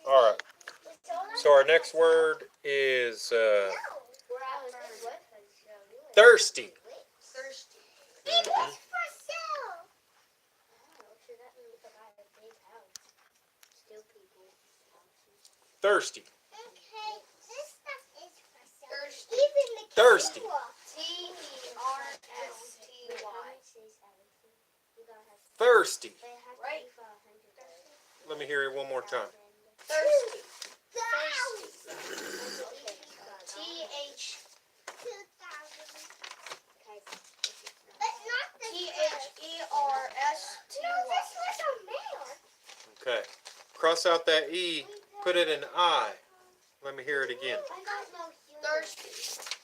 All right. So our next word is thirsty. Thirsty. Mhm. Thirsty. Thirsty. Thirsty. Right. Let me hear it one more time. Thirsty. T-H. T-H-E-R-S-T-Y. Okay. Cross out that E. Put it in I. Let me hear it again. Thirsty.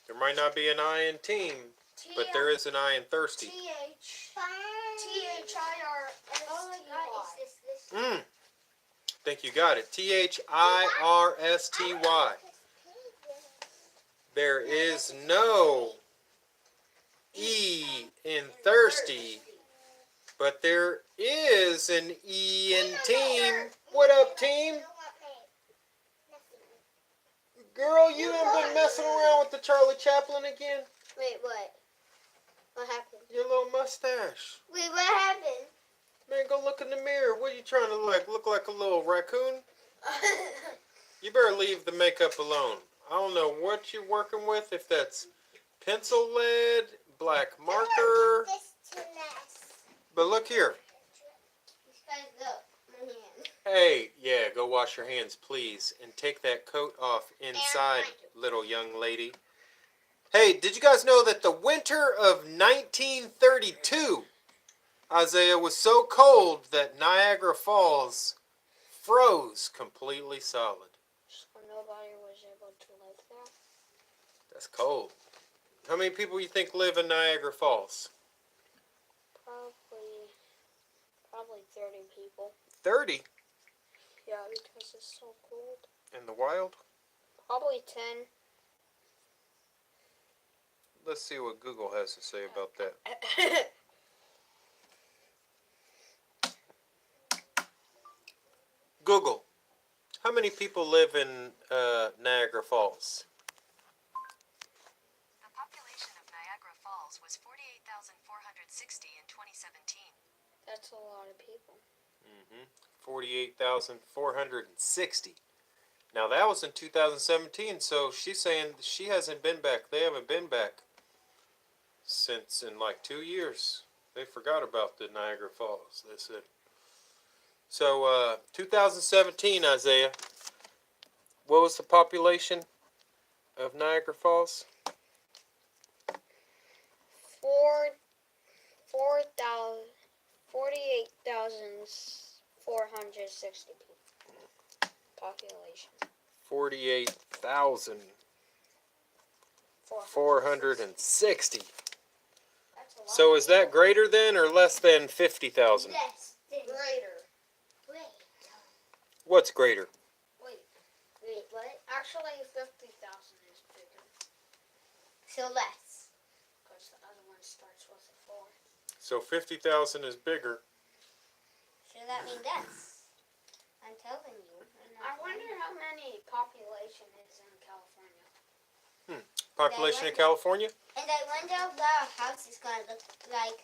There might not be an I in team, but there is an I in thirsty. T-H-I-R-S-T-Y. Think you got it. Thirsty. There is no E in thirsty, but there is an E in team. What up, team? Girl, you haven't been messing around with the Charlie Chaplin again? Wait, what? What happened? Your little mustache. Wait, what happened? Man, go look in the mirror. What are you trying to look like a little raccoon? You better leave the makeup alone. I don't know what you're working with, if that's pencil lead, black marker. But look here. Hey, yeah, go wash your hands, please. And take that coat off inside, little young lady. Hey, did you guys know that the winter of 1932, Isaiah, was so cold that Niagara Falls froze completely solid? So nobody was able to live there? That's cold. How many people you think live in Niagara Falls? Probably 30 people. 30? Yeah, because it's so cold. In the wild? Probably 10. Let's see what Google has to say about that. Google, how many people live in Niagara Falls? The population of Niagara Falls was 48,460 in 2017. That's a lot of people. 48,460. Now that was in 2017, so she's saying she hasn't been back. They haven't been back since in like 2 years. They forgot about the Niagara Falls, they said. So 2017, Isaiah, what was the population of Niagara Falls? 48,460 people. Population. 48,460. So is that greater than or less than 50,000? Yes, greater. What's greater? Wait, what? Actually, 50,000 is bigger. So less. Because the other one starts with a 4. So 50,000 is bigger. So that means less. I'm telling you. I wonder how many population is in California. Population of California? And I wonder what our house is going to look like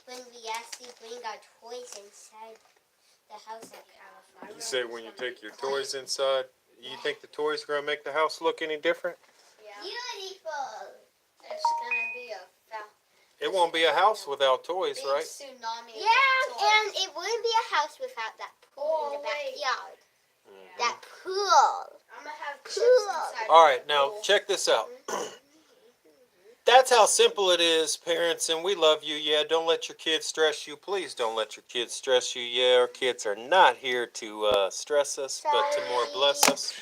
when we actually bring our toys inside the house in California. You say when you take your toys inside, you think the toys are going to make the house look any different? Yeah. Beautiful. It's going to be a It won't be a house without toys, big right? tsunami. Yeah, and it wouldn't be a house without that pool in the backyard. That pool. I'm going to have chips inside. All right, now check this out. That's how simple it is, parents, and we love you. Yeah, don't let your kids stress you. Please don't let your kids stress you. Yeah, our kids are not here to stress us, but to more bless us.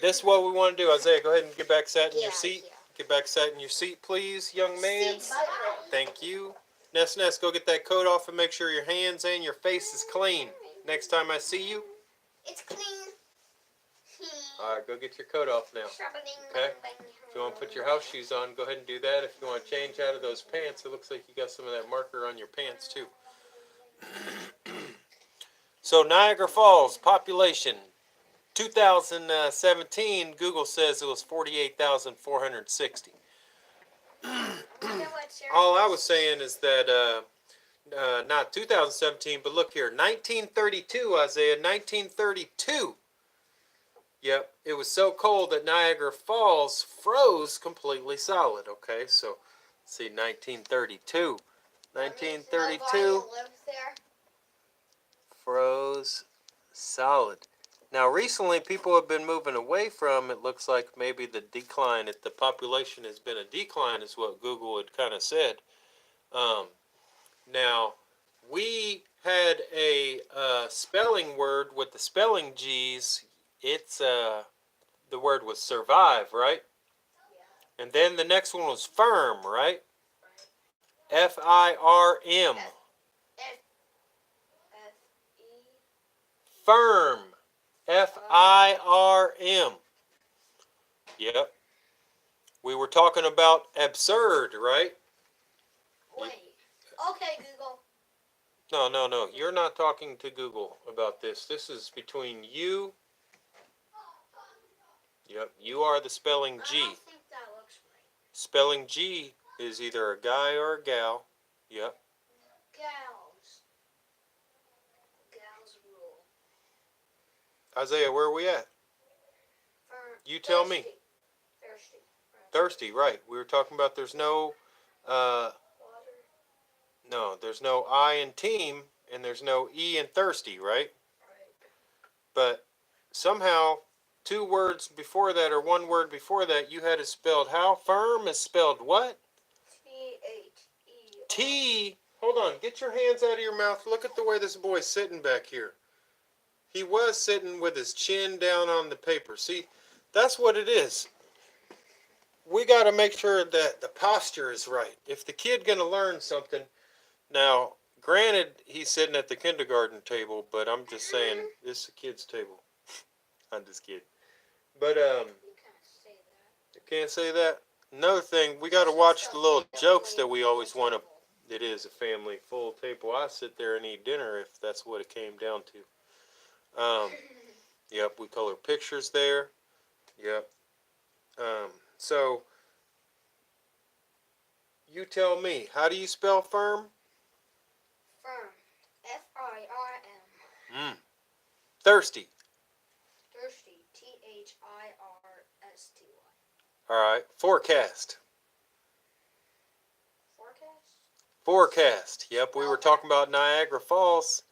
This is what we want to do. Isaiah, go ahead and get back sat in your seat. Get back sat in your seat, please, young man. Thank you. Ness, go get that coat off and make sure your hands and your face is clean. Next time I see you. It's clean. All right, go get your coat off now. Okay? If you want to put your house shoes on, go ahead and do that. If you want to change out of those pants, it looks like you got some of that marker on your pants too. So Niagara Falls population 2017, Google says it was 48,460. All I was saying is that not 2017, but look here, 1932, Isaiah, 1932. Yep, it was so cold that Niagara Falls froze completely solid. Okay, so let's see, 1932. 1932 froze solid. Now, recently, people have been moving away from, it looks like maybe the decline, if the population has been a decline, is what Google had kind of said. Now, we had a spelling word with the spelling G's. It's, the word was survive, right? Yeah. And then the next one was firm, right? F-I-R-M. F-E. Firm. F-I-R-M. Yep. We were talking about absurd, right? Wait. Okay, Google. No. You're not talking to Google about this. This is between you. Yep. You are the spelling G. I don't think that looks right. Spelling G is either a guy or a gal. Yep. Gals. Gals rule. Isaiah, where are we at? You tell me. Thirsty. Thirsty, right. We were talking about there's no, Water. no, there's no I in team, and there's no E in thirsty, right? Right. But somehow, two words before that, or one word before that, you had it spelled how? Firm is spelled what? T-H-E. T. Hold on. Get your hands out of your mouth. Look at the way this boy's sitting back here. He was sitting with his chin down on the paper. See, that's what it is. We got to make sure that the posture is right. If the kid going to learn something, now, granted, he's sitting at the kindergarten table, but I'm just saying, this is a kid's table. I'm just kidding. But, You can't say that. you can't say that. Another thing, we got to watch the little jokes that we always want to. It is a family full table. I sit there and eat dinner if that's what it came down to. Yep, we color pictures there. Yep. So, you tell me, how do you spell firm? Firm. F-I-R-M. Thirsty. Thirsty. T-H-I-R-S-T-Y. All right. Forecast. Forecast? Forecast. Yep, we were talking about Niagara Falls.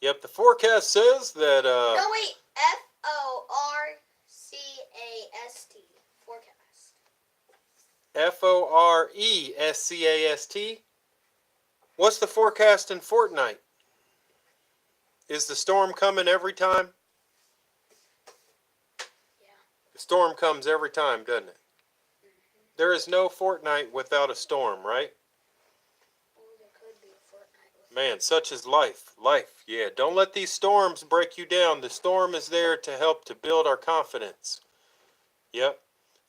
Yep, the forecast says that, No, wait. F-O-R-C-A-S-T. Forecast. F-O-R-E-S-C-A-S-T. What's the forecast in Fortnite? Is the storm coming every time? Yeah. The storm comes every time, doesn't it? There is no Fortnite without a storm, right? Oh, there could be a Fortnite with Man, such is life. Life, yeah. Don't let these storms break you down. The storm is there to help to build our confidence. Yep.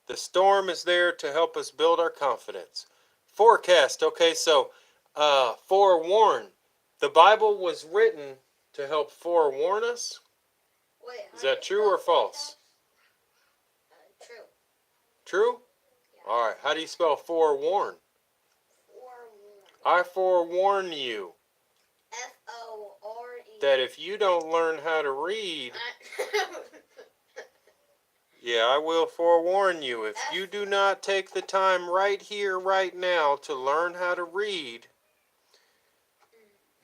The storm is there to help us build our confidence. Forecast. Okay, so forewarn. The Bible was written to help forewarn us. Wait, Is that true or false? True. True? Yeah. All right. How do you spell forewarn? Forewarn. I forewarn you F-O-R-E. that if you don't learn how to read, yeah, I will forewarn you. If you do not take the time right here, right now to learn how to read,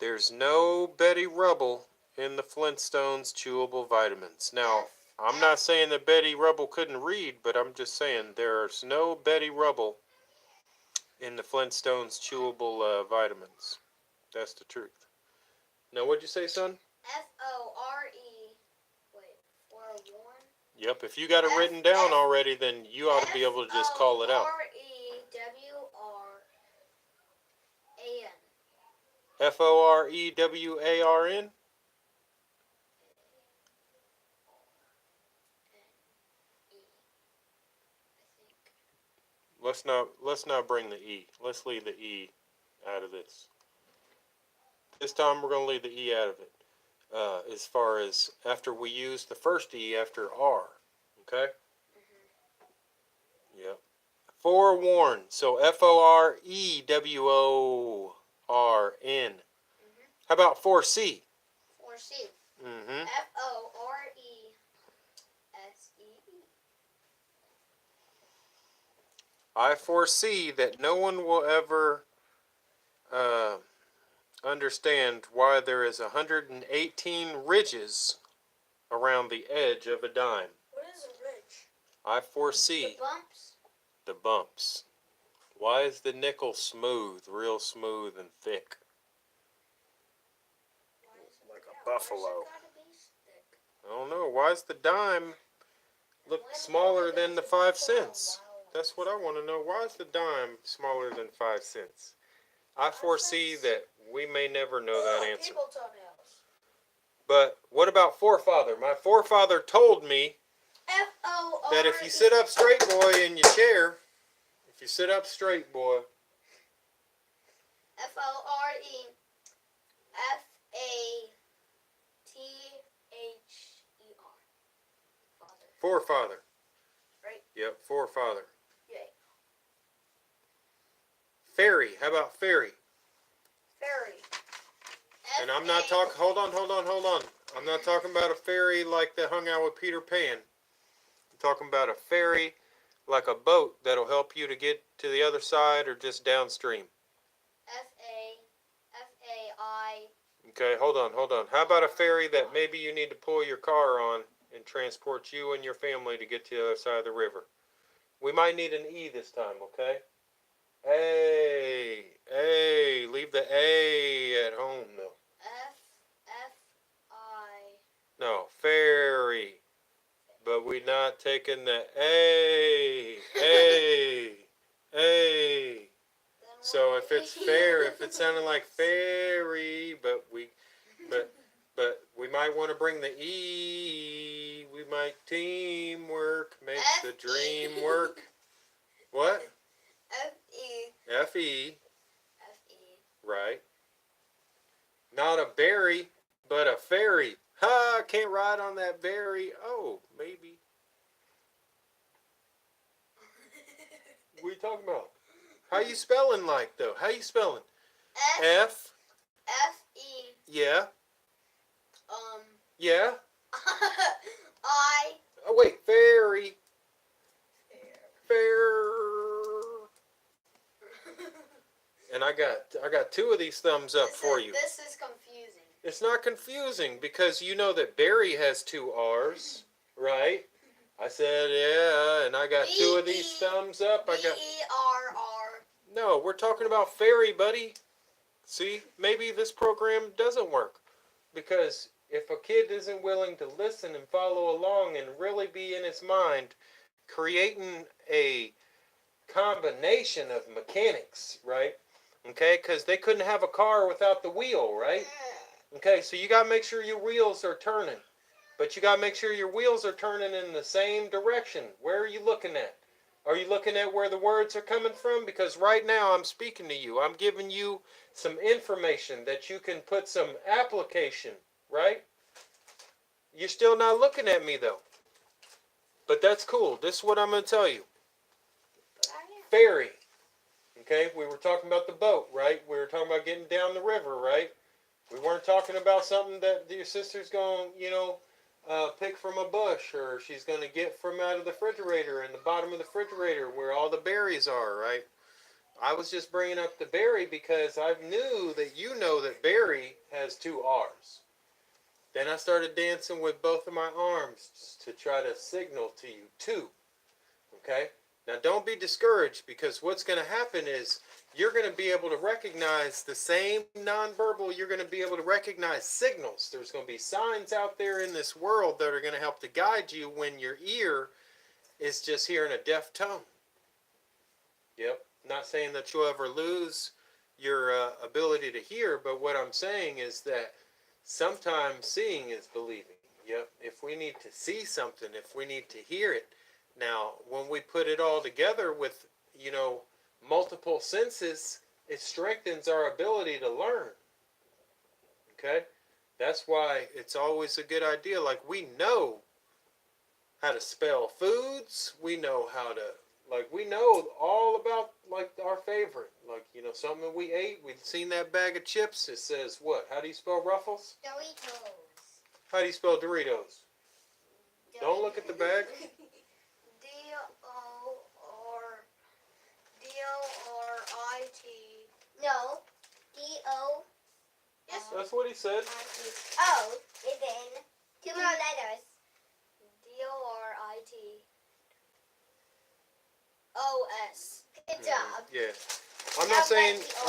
there's no Betty Rubble in the Flintstones chewable vitamins. Now, I'm not saying that Betty Rubble couldn't read, but I'm just saying there's no Betty Rubble in the Flintstones chewable vitamins. That's the truth. Now, what'd you say, son? F-O-R-E. Wait, forewarn? Yep, if you got it written down already, then you ought to be able to just call it out. F-O-R-E-W-R-A-N. F-O-R-E-W-A-R-N? Let's not bring the E. Let's leave the E out of this. This time we're going to leave the E out of it. as far as after we use the first E after R. Okay? Yep. Forewarn. So Foreworn. How about foresee? Foresee. Mm-hmm. Foresee. I foresee that no one will ever understand why there is 118 ridges around the edge of a dime. What is a ridge? I foresee The bumps. the bumps. Why is the nickel smooth, real smooth and thick? Like a buffalo. I don't know. Why is the dime look smaller than the 5 cents? That's what I want to know. Why is the dime smaller than 5 cents? I foresee that we may never know that answer. Table toenails. But what about forefather? My forefather told me that if you sit up straight, boy, in your chair, if you sit up straight, boy. Forefather. Forefather. Right. Yep, forefather. Yay. Fairy. How about fairy? Fairy. And I'm not talking. Hold on. I'm not talking about a fairy like that hung out with Peter Pan. I'm talking about a ferry like a boat that'll help you to get to the other side or just downstream. F-A-I. Okay, hold on. How about a ferry that maybe you need to pull your car on and transport you and your family to get to the other side of the river? We might need an E this time, okay? A. Leave the A at home, though. F-I. No, ferry. But we're not taking the A. So if it's fair, if it sounded like fairy, but we might want to bring the E. We might teamwork makes the dream work. What? F-E. F-E. F-E. Right. Not a berry, but a ferry. Ha! Can't ride on that berry. Oh, maybe. What are you talking about? How you spelling like though? How you spelling? F. F-E. Yeah. Yeah. I. Oh wait, fairy. Fair. And I got 2 of these thumbs up for you. This is confusing. It's not confusing because you know that berry has 2 R's, right? I said yeah, and I got 2 of these thumbs up. I got B-E-R-R. No, we're talking about fairy, buddy. See, maybe this program doesn't work because if a kid isn't willing to listen and follow along and really be in his mind creating a combination of mechanics, right? Okay, because they couldn't have a car without the wheel, right? Okay, so you got to make sure your wheels are turning. But you got to make sure your wheels are turning in the same direction. Where are you looking at? Are you looking at where the words are coming from? Because right now I'm speaking to you. I'm giving you some information that you can put some application, right? You're still not looking at me though. But that's cool. This is what I'm going to tell you. Ferry. Okay, we were talking about the boat, right? We were talking about getting down the river, right? We weren't talking about something that your sister's going, pick from a bush, or she's going to get from out of the refrigerator in the bottom of the refrigerator where all the berries are, right? I was just bringing up the berry because I knew that you know that berry has 2 R's. Then I started dancing with both of my arms to try to signal to you too. Okay? Now don't be discouraged because what's going to happen is you're going to be able to recognize the same nonverbal, you're going to be able to recognize signals. There's going to be signs out there in this world that are going to help to guide you when your ear is just hearing a deaf tone. Yep. Not saying that you'll ever lose your ability to hear, but what I'm saying is that sometimes seeing is believing. Yep. If we need to see something, if we need to hear it. Now, when we put it all together with, multiple senses, it strengthens our ability to learn. Okay? That's why it's always a good idea. Like, we know how to spell foods. We know how to, like, we know all about, like, our favorite. Like, something we ate. We've seen that bag of chips. It says what? How do you spell Ruffles? Doritos. How do you spell Doritos? Don't look at the bag. D-O-R-I-T. No. D-O. Yes. That's what he said. O is in 2 more letters. D-O-R-I-T-O-S. Good job. Yeah. I'm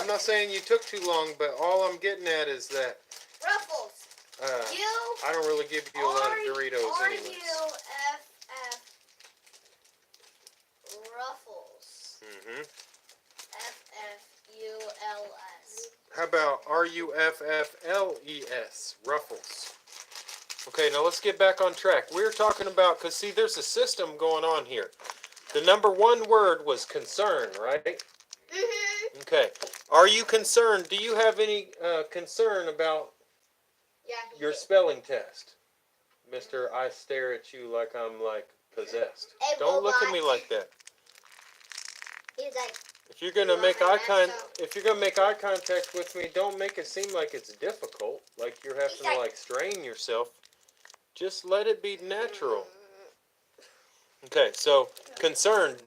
not saying you took too long, but all I'm getting at is that Ruffles. I don't really give you a lot of Doritos anyways. R-U-F-F. Ruffles. F-F-U-L-S. How about Ruffles? Ruffles. Okay, now let's get back on track. We're talking about, because see, there's a system going on here. The number one word was concern, right? Mm-hmm. Okay. Are you concerned? Do you have any concern about your spelling test? Mister, I stare at you like I'm, like, possessed. Hey, Don't look at me robot. like that. He's like, If you're gonna make Well, if you're gonna make eye contact with me, don't make it seem like it's difficult, like you're having to like strain yourself. Just let it be natural. Okay, so concerned.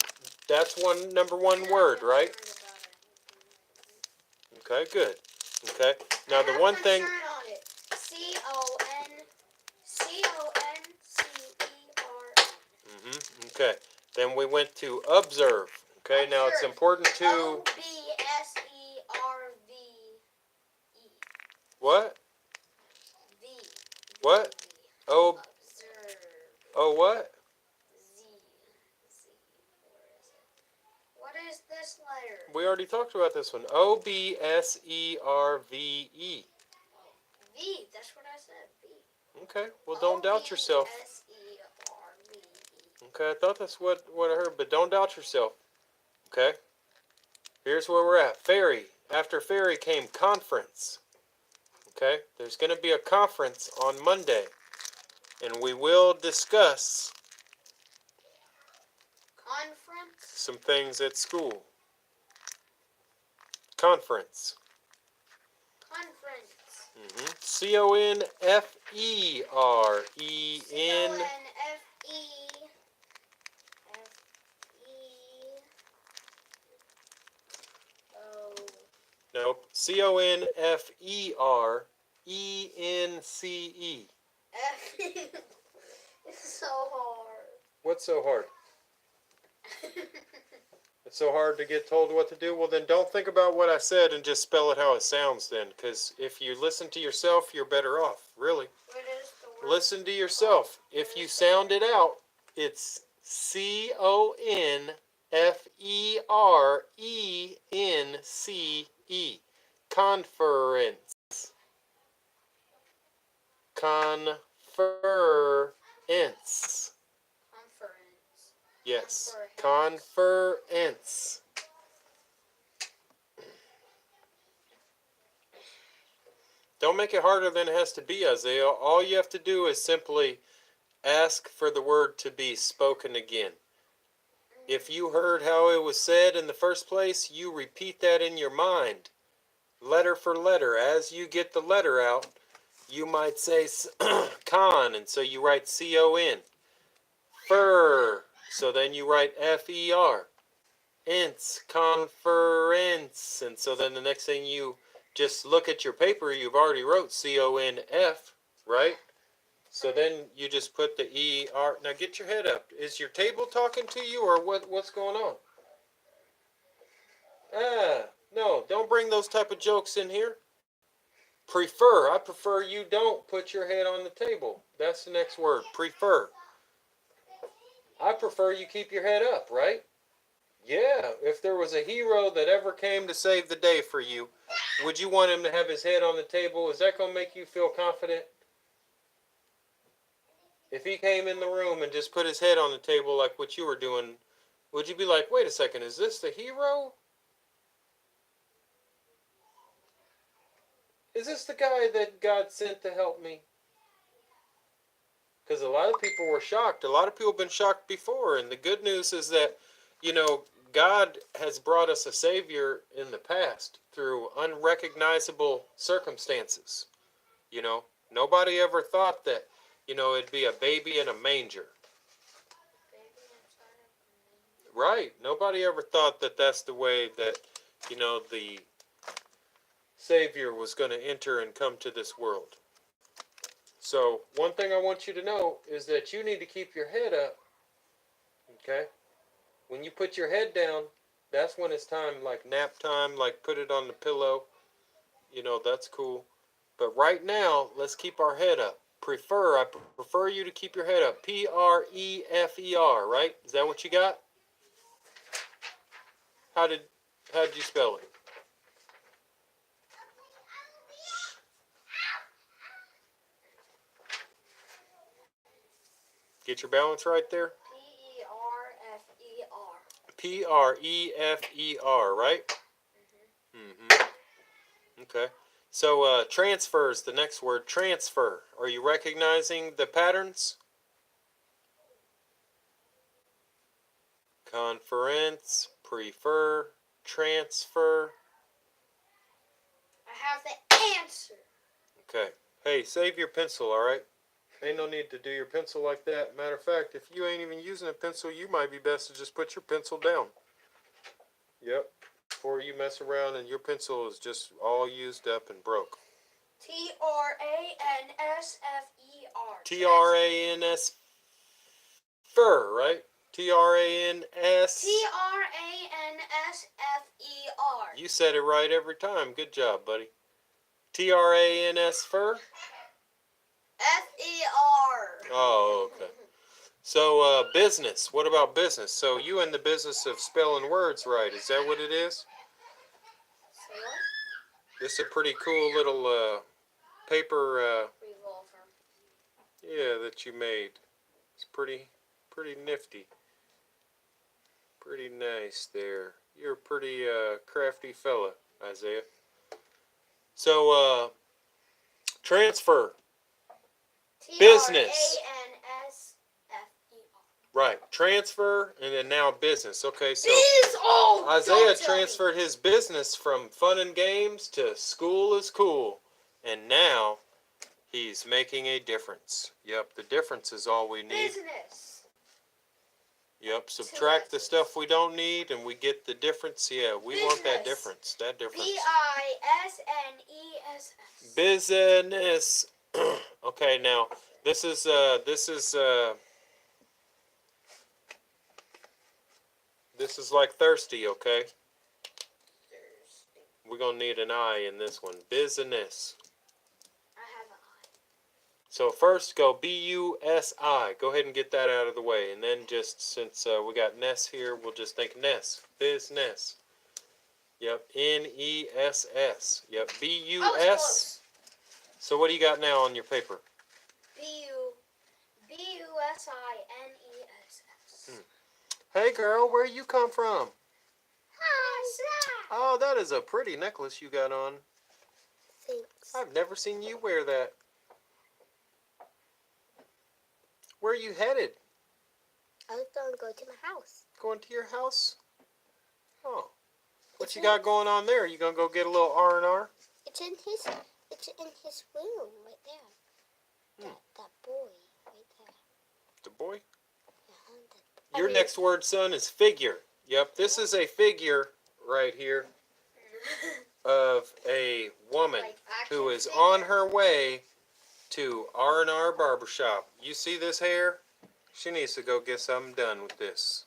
That's number one word, right? Okay, good. Okay. Now the one thing. C-O-N-C-E-R. Okay. Then we went to observe. Okay. Now it's important to. O-B-S-E-R-V-E. What? V. What? Oh. Observe. Oh, what? Z. What is this letter? We already talked about this one. O-B-S-E-R-V-E. V. That's what I said. V. Okay. Well, don't doubt yourself. O-B-S-E-R-V-E. Okay. I thought that's what I heard, but don't doubt yourself. Okay. Here's where we're at. Ferry. After ferry came conference. Okay. There's going to be a conference on Monday, and we will discuss Conference. some things at school. Conference. Conference. C-O-N-F-E-R-E-N. C-O-N-F-E. F-E-O. Nope. C-O-N-F-E-R-E-N-C-E. F. It's so hard. What's so hard? It's so hard to get told what to do? Well, then don't think about what I said and just spell it how it sounds then. Because if you listen to yourself, you're better off. Really. What is the word? Listen to yourself. If you sound it out, it's C-O-N-F-E-R-E-N-C-E. Conference. Conference. Conference. Yes. Conference. Don't make it harder than it has to be, Isaiah. All you have to do is simply ask for the word to be spoken again. If you heard how it was said in the first place, you repeat that in your mind, letter for letter. As you get the letter out, you might say con, and so you write C-O-N. Fur, so then you write F-E-R. Ence, conference, and so then the next thing you just look at your paper, you've already wrote C-O-N-F, right? So then you just put the E-R. Now get your head up. Is your table talking to you, or what's going on? No, don't bring those type of jokes in here. Prefer. I prefer you don't put your head on the table. That's the next word. Prefer. I prefer you keep your head up, right? Yeah, if there was a hero that ever came to save the day for you, would you want him to have his head on the table? Is that going to make you feel confident? If he came in the room and just put his head on the table like what you were doing, would you be like, wait a second, is this the hero? Is this the guy that God sent to help me? Because a lot of people were shocked. A lot of people have been shocked before. And the good news is that, God has brought us a Savior in the past through unrecognizable circumstances. Nobody ever thought that, it'd be a baby in a manger. Right. Nobody ever thought that that's the way that, the Savior was going to enter and come to this world. So, one thing I want you to know is that you need to keep your head up. Okay? When you put your head down, that's when it's time, like nap time, like put it on the pillow. That's cool. But right now, let's keep our head up. I prefer you to keep your head up. Prefer, right? Is that what you got? How did you spell it? Get your balance right there. Prefer. Prefer, right? Okay. So transfer is the next word. Transfer. Are you recognizing the patterns? Conference, prefer, transfer. I have the answer. Okay. Hey, save your pencil, all right? Ain't no need to do your pencil like that. Matter of fact, if you ain't even using a pencil, you might be best to just put your pencil down. Yep. Before you mess around and your pencil is just all used up and broke. Transfer. Trans. Fur, right? Trans. Transfer. You said it right every time. Good job, buddy. Trans fur? Fer. Oh, okay. So, business. What about business? So, you in the business of spelling words right. Is that what it is? This is a pretty cool little paper, Revolver. yeah, that you made. It's pretty nifty. Pretty nice there. You're a pretty crafty fella, Isaiah. So, transfer. Business. Right. Transfer and then now business. Okay, so Isaiah transferred his business from fun and games to school is cool. And now he's making a difference. Yep, the difference is all we need. Business. Yep, subtract the stuff we don't need and we get the difference. Yeah, we want that difference. That difference. Business. Business. Okay, now this is like thirsty, okay? We're gonna need an I in this one. Business. I have an I. So first go B-U-S-I. Go ahead and get that out of the way. And then just since we got Ness here, we'll just think Ness. Business. Yep. N-E-S-S. Yep. B-U-S. So what do you got now on your paper? B-U-S-I-N-E-S-S. Hey girl, where you come from? Hi, Oh, that is a pretty necklace you got on. Thanks. I've never seen you wear that. Where are you headed? I was going to go to my house. Going to your house? Oh. What you got going on there? You gonna go get a little R&R? It's in his room right there. That boy right there. The boy? Yeah, Your next word, son, is figure. Yep, this is a figure right here of a woman who is on her way to R&R Barbershop. You see this hair? She needs to go get something done with this.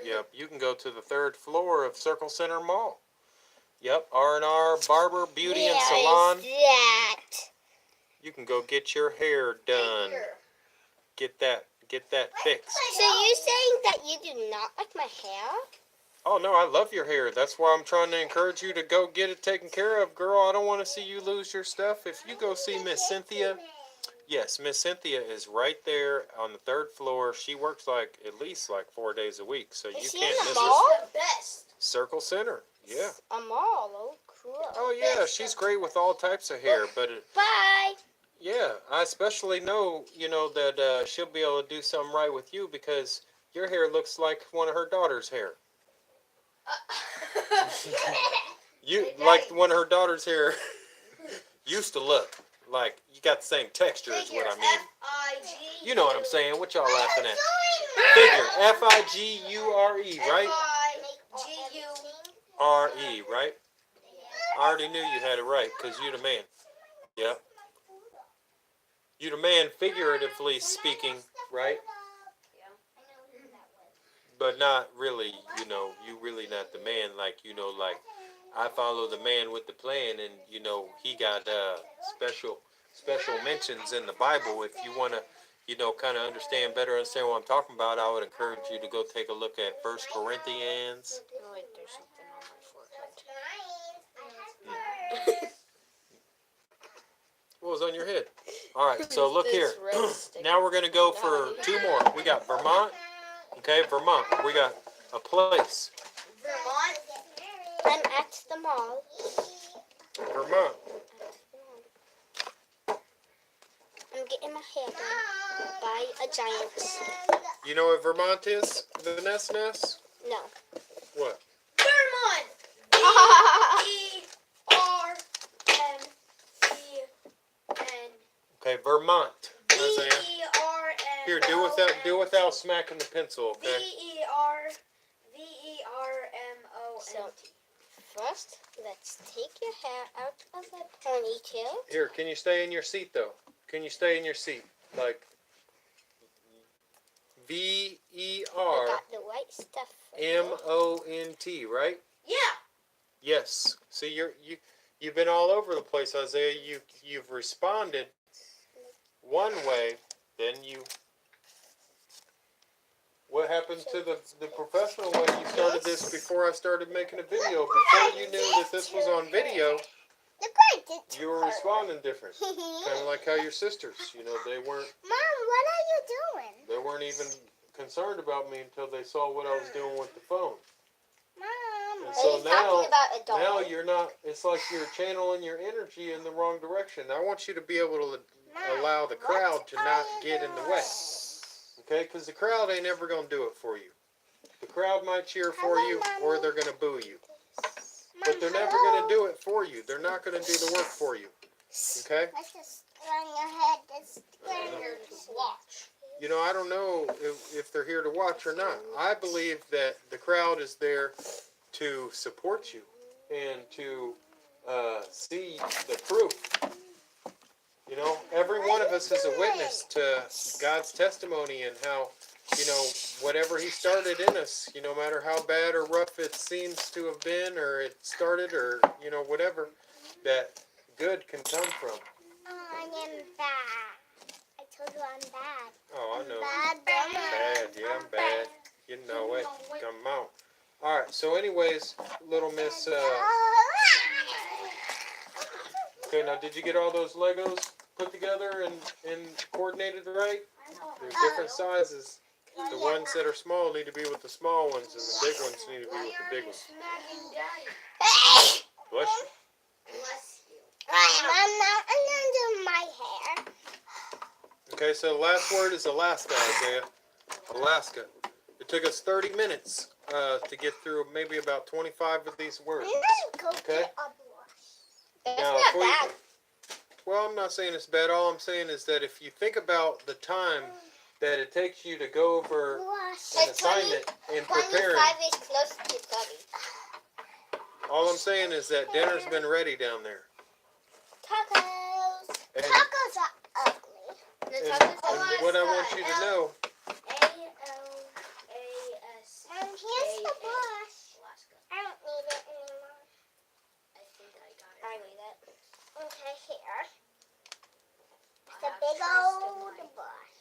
Yep, you can go to the 3rd floor of Circle Center Mall. Yep, R&R Barber Beauty and Salon. Is that? You can go get your hair done. Get that fixed. So you're saying that you do not like my hair? Oh no, I love your hair. That's why I'm trying to encourage you to go get it taken care of, girl. I don't want to see you lose your stuff. If you go see Miss Cynthia, yes, Miss Cynthia is right there on the 3rd floor. She works at least 4 days a week, so you can't miss Mall? it. Circle Center, yeah. A mall, Oak. cool. Oh yeah, she's great with all types of hair, but Bye. yeah, I especially know, that she'll be able to do something right with you because your hair looks like one of her daughter's hair. You like one of her daughter's hair used to look like you got the same texture is what I mean. F-I-G. You know what I'm saying? What y'all laughing at? Figure F-I-G-U-R-E, right? R-E, right? I already knew you had it right because you're the man. Yeah. You're the man figuratively speaking, right? But not really, you really not the man like, like I follow the man with the plan and, he got special mentions in the Bible. If you want to, kind of understand what I'm talking about, I would encourage you to go take a look at First Corinthians. Oh, wait, there's something on my forehead. What was on your head? All right, so look here. This red sticker. Now we're going to go for two more. We got Vermont. Okay, Vermont. We got a place. Vermont. I'm at the mall. Vermont. I'm getting my hair done by a giant. You know what Vermont is, Vanessa Ness? No. What? Vermont. V-E-R-M-E-N. Okay, Vermont. Isaiah. V-E-R-M. Here, do without smacking the pencil, okay? V-E-R-M-O-N-T. So, first, let's take your hair out of the ponytail. Here, can you stay in your seat, though? Can you stay in your seat? Like, I V-E-R-M-O-N-T, got the right stuff. For you. right? Yeah. Yes. See, you've been all over the place, Isaiah. You've responded one way, then you. What happened to the professional way? You started this before I started making a video. Before you knew that this was on video, you were responding different. Kind of like how your sisters, they weren't. Mom, what are you doing? They weren't even concerned about me until they saw what I was doing with the phone. Mom, And so now about you're not. It's like you're channeling your energy in the wrong direction. I want you to be able to allow the crowd to not get in the way. Okay, because the crowd ain't ever gonna do it for you. The crowd might cheer for you, or they're gonna boo you. But they're never going to do it for you. They're not going to do the work for you. Okay? Let's just run your head. They're here to watch. I don't know if they're here to watch or not. I believe that the crowd is there to support you and to see the proof. Every one of us is a witness to God's testimony and how, whatever He started in us, no matter how bad or rough it seems to have been or it started or, whatever, that good can come from. Oh, I am bad. I told you I'm bad. Oh, I know. Bad. Yeah, I'm bad. You know it. Come on. All right, so anyways, little miss, okay, now did you get all those Legos put together and coordinated right? There's different sizes. The ones that are small need to be with the small ones, and the big ones need to be with the big ones. Bless you. I'm not under my hair. Okay, so the last word is Alaska, Isaiah. Alaska. It took us 30 minutes to get through maybe about 25 of these words. Okay? It's Now, not bad. Well, I'm not saying it's bad. All I'm saying is that if you think about the time that it takes you to go over an assignment and preparing, 25 is close to 30. all I'm saying is that dinner's been ready down there. Tacos. And, Tacos are ugly. and what I want you to know, A-L-A-S. Here's the brush. I don't need it anymore. I think I got it. I need it. Okay, here. It's a big old brush.